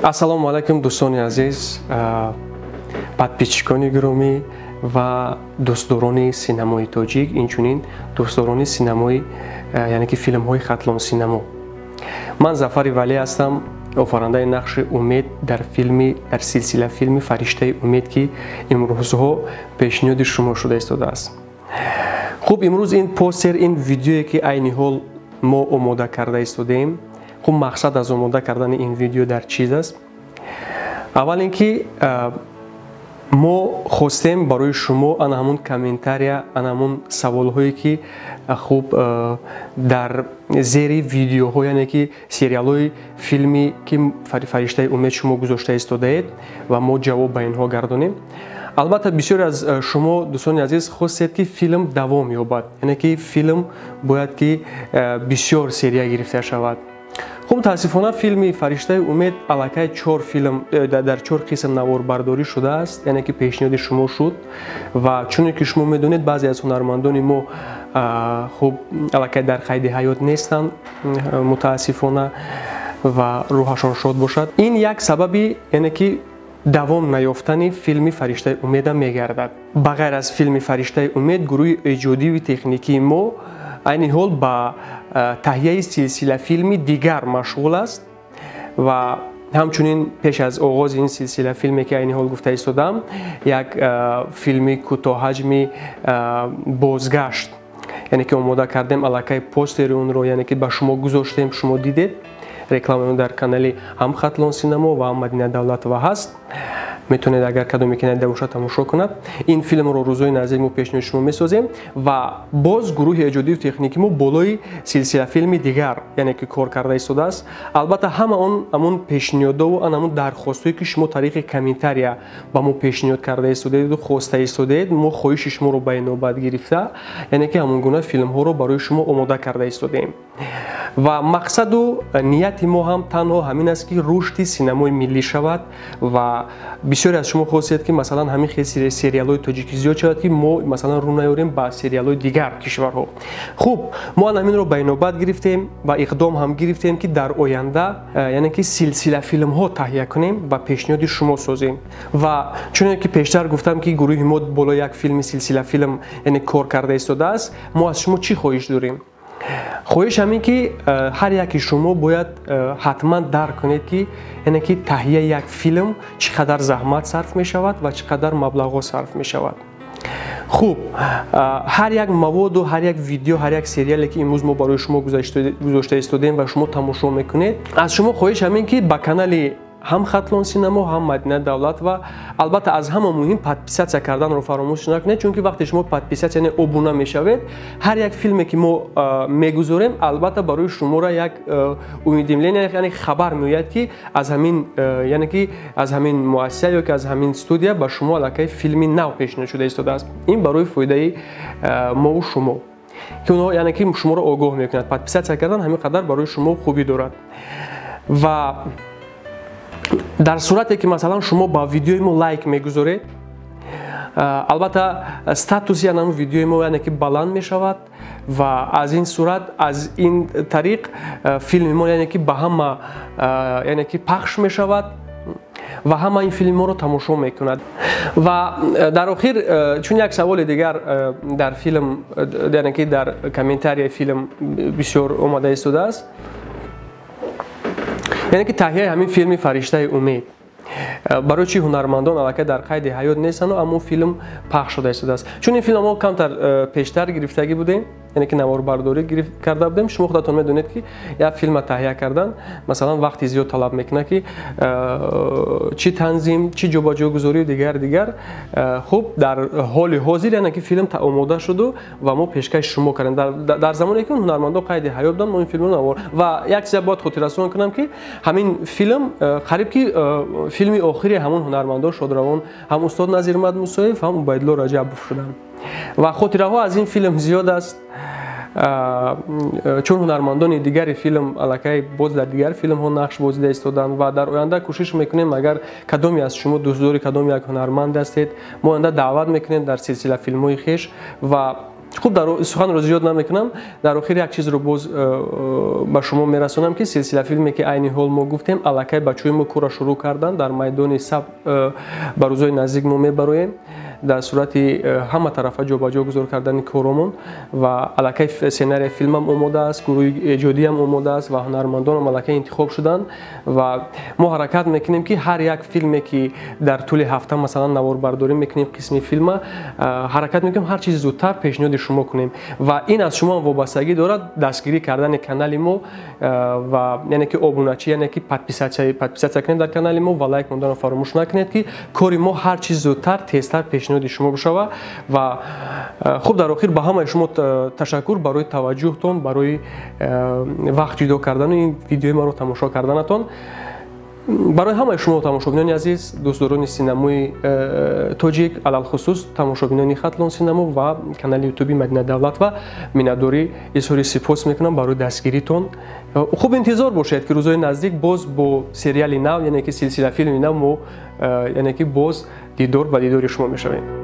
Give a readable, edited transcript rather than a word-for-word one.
Ассалому алайкум дӯстони азиз, подписчикони гиромӣ ва дӯстдорони синамои тоҷик, инчунин дӯстдорони синамои яъне ки филмҳои хатлон синамо. Ман Зафари Валӣ ҳастам, офарандаи нақши Умед дар силсила филми Фариштаи умед ки имрӯзҳо пешниҳоди шумо шуда истодааст. Хуб, имрӯз ин постер, ин видеое ки айни ҳол мо омода карда истодем. Хуб, мақсад аз омода кардани ин видео дар чиз аст? Аввал ин ки мо хостем барои шумо ана ҳамун комментария, ана ҳамун саволҳое ки хуб дар зери видеоҳо, яъне ки сериалҳои филми ки Фариштаи умед шумо гузошта истодаед ва мо ҷавоб ба инҳо гардонем. Албатта бисёре аз шумо дӯстони азиз хостед ки филм давом ёбад, яъне ки филм бояд ки бисёр серия гирифта шавад. Хуб, мутаассифона филми Фариштаи умед аллакай 4 филм дар 4 қисм наворбардорӣ шудааст, яъне ки пешниҳоди шумо шуд ва чуне ки шумо медонед баъзе аз ҳунармандони мо хуб аллакай дар қайди ҳаёт нестанд, мутаассифона, ва рӯҳашон шод бошад. Ин як сабаби яъне ки давом наёфтани филми Фариштаи умеда мегардад. Ба ғайр аз филми Фариштаи умед, гурӯҳи эҷодиву техникии мо айни ҳол ба таҳияи силсила филми дигар машғул аст ва ҳамчунин пеш аз оғози ин силсила филме ки айни ҳол гуфта истодам, як филми кӯтоҳаҷми бозгашт, яъне ки омода кардем аллакай постери онро, яъне ки ба шумо гузоштем, шумо дидед, рекламаи дар канали ҳам Хатлон Синамо ва ҳам Мадина Давлатова ҳаст. Метавонед агар кадоме ки надида бошад тамошо кунад. Ин филмро рӯзои наздик мо пешниҳоди шумо месозем ва боз гурӯҳи эҷодиву техникӣ мо болои силсила филми дигар, яъне ки кор карда истодааст. Албатта ҳама ҳамун пешниҳодову ана ҳамун дархостҳое ки шумо тариқи комментария ба мо пешниҳод карда истодееду хоста истодед, мо хоҳиши шуморо ба инобат гирифта, яъне ки ҳамон гуна филмҳоро барои шумо омода карда истодем. Ва мақсаду нияти мо ҳам танҳо ҳамин аст ки рушди синамои миллӣ шавад ва бисёре аз шумо хостед ки масалан ҳамин хел сериалҳои тоҷикӣ зиёд шавад ки мо масалан рӯ наёрем ба сериалҳои дигар кишварҳо. Хуб, мо ана ҳаминро ба инобат гирифтем ва иқдом ҳам гирифтем ки дар оянда яъне ки силсила филмҳо таҳия кунем ва пешниҳоди шумо созем. Ва чуне ки пештар гуфтам ки гурӯҳи мо болои як филми силсила филм яъне кор карда истодааст, мо аз шумо чӣ хоҳиш дорем? Хоҳиш ҳамин ки ҳар яки шумо бояд ҳатман дарк кунед ки яъне ки таҳияи як филм чӣ қадар заҳмат сарф мешавад ва чӣ қадар маблағҳо сарф мешавад. Хуб, ҳар як маводу, ҳар як видео, ҳар як сериале ки имрӯз мо барои шумо гузошта истодем ва шумо тамошо мекунед, аз шумо хоҳиш ҳамин ки ба канали ҳам Хатлон Синамо, ҳам Мадина Давлатова, албатта аз ҳама муҳим подписатсия карданро фаромӯш накунед, чунки вақте шумо подписатсия яъне обуна мешавед, ҳар як филме ки мо мегузорем албатта барои шуморо як уведомление, яъне хабар меояд ки аз ҳамин яъне ки аз ҳамин муассиса ё ки аз ҳамин студия ба шумо аллакай филми нав пешниҳод шуда истодааст. Ин барои фоидаи мову шумо ки онҳо яъне ки шуморо огоҳ мекунад. Подписатсия кардан ҳамин қадар барои шумо хубӣ дорад. Ва дар сурате ки масалан шумо ба видеои мо лайк мегузоред, албатта статуси ана видеои мо яъне ки баланд мешавад ва аз ин сурат, аз ин тариқ филми мо яъне ки ба ҳама яъне ки пахш мешавад ва ҳама ин филмҳоро тамошо мекунад. Ва дар охир чун як саволи дигар дар филм яъне ки дар комментарияи филм бисёр омада истодааст, яъне ки таҳияи ҳамин филми Фариштаи умед барои чӣ ҳунармандон аллакай дар қайди ҳаёт нестану аммо филм пахш шуда истодааст. Чун ин филмҳо камтар пештар гирифтагӣ будем, яъне ки наворбардорӣ карда будем. Шумо худатон медонед ки як филма таҳия кардан масалан вақти зиёд талаб мекунад ки чӣ танзим, чӣ ҷобаҷогузорию дигар. хуб, дар ҳоли ҳозир яъне ки филм омода шуду ва мо пешкаши шумо кардем. Дар замоне ки ҳунармандон қайди ҳаёт буданд, мо ин филмро навор ва як чиза бояд хотиррасон кунам ки ҳамин филм қариб ки филми охири ҳамон ҳунармандон шодравон, ҳам устод Назирмад Мусоев, ҳам Убайдулло Раҷабов шуданд. Ва хотираҳо аз ин филм зиёд аст, чун ҳунармандони дигари филм аллакай боз дар дигар филмҳо нақш бозида истоданд ва дар оянда кӯшиш мекунем агар кадоме аз шумо дӯстдори кадоме як ҳунарманд ҳастед, мо оянда даъват мекунем дар силсила филмҳои хеш ва خب در سخن رو زیاد نمیکنم. در آخر یک چیز رو باز به شما میرسونم که سلسله فیلمی که عین حال ما گفتیم الکی بچه‌های ما کورا شروع کردن در میدان سب به روزهای نزدیک ما میبریم در صورت همه طرفه جابجا گذار کردن کارمون و الکی سناریو فیلم هم آماده است، گروه ایجادی هم آماده است و هنرمندان هم الکی انتخاب شدن و ما حرکت میکنیم که هر یک فیلمی که در طول هفته مثلا نوار برداری میکنیم قسمی فیلم حرکت میکنیم هر چیز زودتر پیشنهاد شما کنیم و این از شما وابستگی دارد دستگیری کردن کانال ما و یعنی که ابونه‌چی یعنی که پادپیسات کنید در کانال ما و لایک موندن فراموش نکنید که کاری ما هر چیز زودتر تیزتر پیشنهاد شما بشه و خب در آخر به همه شما تشکر برای توجهتون، برای وقت جدا کردن این ویدیو ما رو تماشا کردنتون. برای همه شما تماشاگران عزیز، دوستداران سینمای تاجیک، علل خصوص تماشاگران خطلان سینما و کانال یوتیوبی مدینه دولت و مینداری اظهار سپاس میکنم برای دستگیریتون. خوب انتظار باشید که روزهای نزدیک باز با سریال نو یعنی که سلسله فیلم نو یعنی که باز دیدار شما میشویم.